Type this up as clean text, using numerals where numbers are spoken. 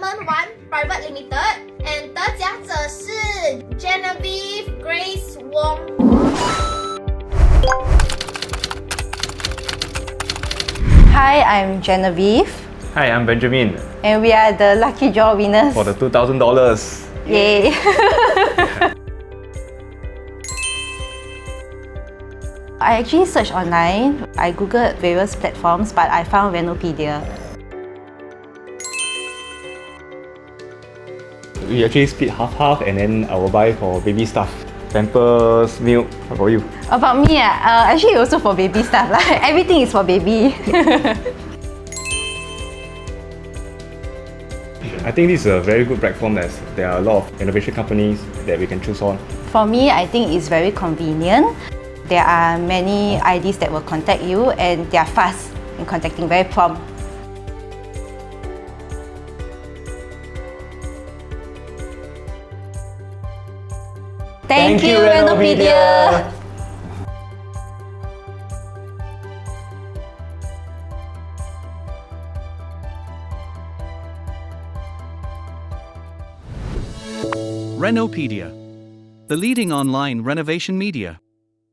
Apartment One Private Limited, and 得奖者是 Genevieve Grace Wong. Hi, I'm Genevieve, Hi, I'm Benjamin and we are the lucky draw winners. for the $2,000. Yay! I actually searched online. I googled various platforms, but I found Renopedia. We actually split half-half, and then I will buy for baby stuff. Pampers, milk. How about you? About me, actually also for baby stuff. Everything is for baby. I think this is a very good platform as there are a lot of renovation companies that we can choose on. For me, I think it's very convenient. There are many IDs that will contact you, and they are fast in contacting, very prompt. Thank you, Renopedia! Renopedia, the leading online renovation media.